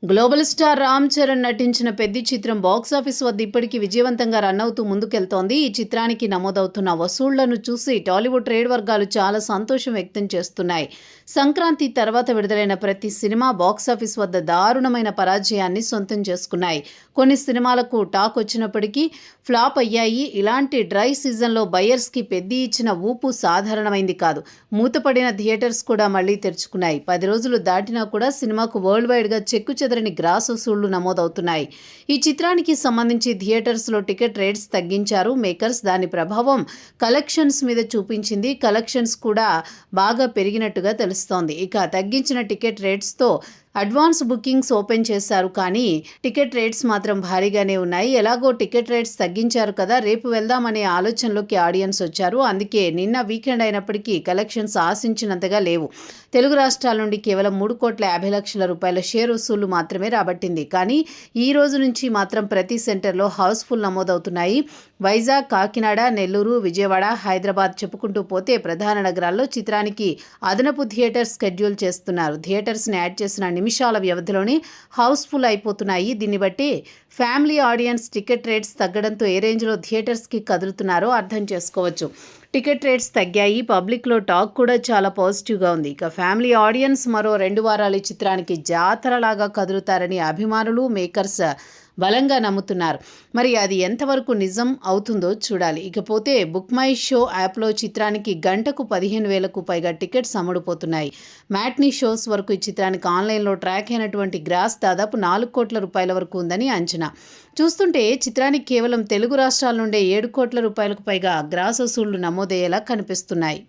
Global star Ram Charan నటించిన పెద్ది చిత్రం box office వద్ద ఇప్పటికీ విజయవంతంగా రన్ అవుతూ ముందుకెళ్తోంది. ఈ చిత్రానికి నమోదవుతున్న వసూళ్లను చూసి టాలీవుడ్ ట్రేడ్ వర్గాలు చాలా సంతోషం వ్యక్తం చేస్తున్నాయి. సంక్రాంతి తర్వాత విడుదలైన ప్రతి సినిమా బాక్సాఫీస్ వద్ద దారుణమైన పరాజయాన్ని సొంతం చేసుకున్నాయి. కొన్ని సినిమాలకు టాక్ వచ్చినప్పటికీ ఫ్లాప్ అయ్యాయి. ఇలాంటి డ్రై సీజన్లో బయ్యర్స్కి పెద్ది ఇచ్చిన ఊపు సాధారణమైంది కాదు. మూతపడిన థియేటర్స్ కూడా మళ్లీ తెరుచుకున్నాయి. 10 రోజులు దాటినా కూడా సినిమాకు వరల్డ్ వైడ్గా చెక్కుచెదరని గ్రాస్ వసూళ్లు నమోదవుతున్నాయి. ఈ చిత్రానికి సంబంధించి థియేటర్స్లో టికెట్ రేట్స్ తగ్గించారు మేకర్స్. దాని ప్రభావం కలెక్షన్స్ మీద చూపించింది. కలెక్షన్స్ కూడా బాగా పెరిగినట్టుగా తెలుస్తోంది. ఇక తగ్గించిన టికెట్ రేట్స్తో అడ్వాన్స్ బుకింగ్స్ ఓపెన్ చేశారు, కానీ టికెట్ రేట్స్ మాత్రం భారీగానే ఉన్నాయి. ఎలాగో టికెట్ రేట్స్ తగ్గించారు కదా, రేపు వెళ్దామనే ఆలోచనలోకి ఆడియన్స్ వచ్చారు. అందుకే నిన్న వీకెండ్ అయినప్పటికీ కలెక్షన్స్ ఆశించినంతగా లేవు. తెలుగు రాష్ట్రాల నుండి కేవలం 3,50,00,000 రూపాయల షేర్ వసూళ్లు మాత్రమే రాబట్టింది. కానీ ఈ రోజు నుంచి మాత్రం ప్రతి సెంటర్లో హౌస్ఫుల్ నమోదవుతున్నాయి. వైజాగ్, కాకినాడ, నెల్లూరు, విజయవాడ, హైదరాబాద్ చెప్పుకుంటూ పోతే ప్రధాన నగరాల్లో చిత్రానికి అదనపు థియేటర్ స్కెడ్యూల్ చేస్తున్నారు. థియేటర్స్ని యాడ్ చేసిన నిమిషాల వ్యవధిలోనే హౌస్ఫుల్ అయిపోతున్నాయి. దీన్ని బట్టి ఫ్యామిలీ ఆడియన్స్ టికెట్ రేట్స్ తగ్గడంతో ఏ రేంజ్లో థియేటర్స్కి కదులుతున్నారో అర్థం చేసుకోవచ్చు. టికెట్ రేట్స్ తగ్గాయి. పబ్లిక్లో టాక్ కూడా చాలా పాజిటివ్గా ఉంది. ఇక ఫ్యామిలీ ఆడియన్స్ మరో 2 వారాలు ఈ చిత్రానికి జాతరలాగా కదులుతారని అభిమానులు, మేకర్స్ బలంగా నమ్ముతున్నారు. మరి అది ఎంతవరకు నిజం అవుతుందో చూడాలి. ఇకపోతే బుక్ మై షో యాప్లో చిత్రానికి గంటకు 15,000కు పైగా టికెట్స్ అమ్ముడుపోతున్నాయి. మ్యాట్నీ షోస్ వరకు ఈ చిత్రానికి ఆన్లైన్లో ట్రాక్ అయినటువంటి గ్రాస్ దాదాపు 4 కోట్ల రూపాయల వరకు ఉందని అంచనా. చూస్తుంటే చిత్రానికి కేవలం తెలుగు రాష్ట్రాల నుండే 7 కోట్ల రూపాయలకు పైగా గ్రాస్ వసూళ్లు నమోదయ్యేలా కనిపిస్తున్నాయి.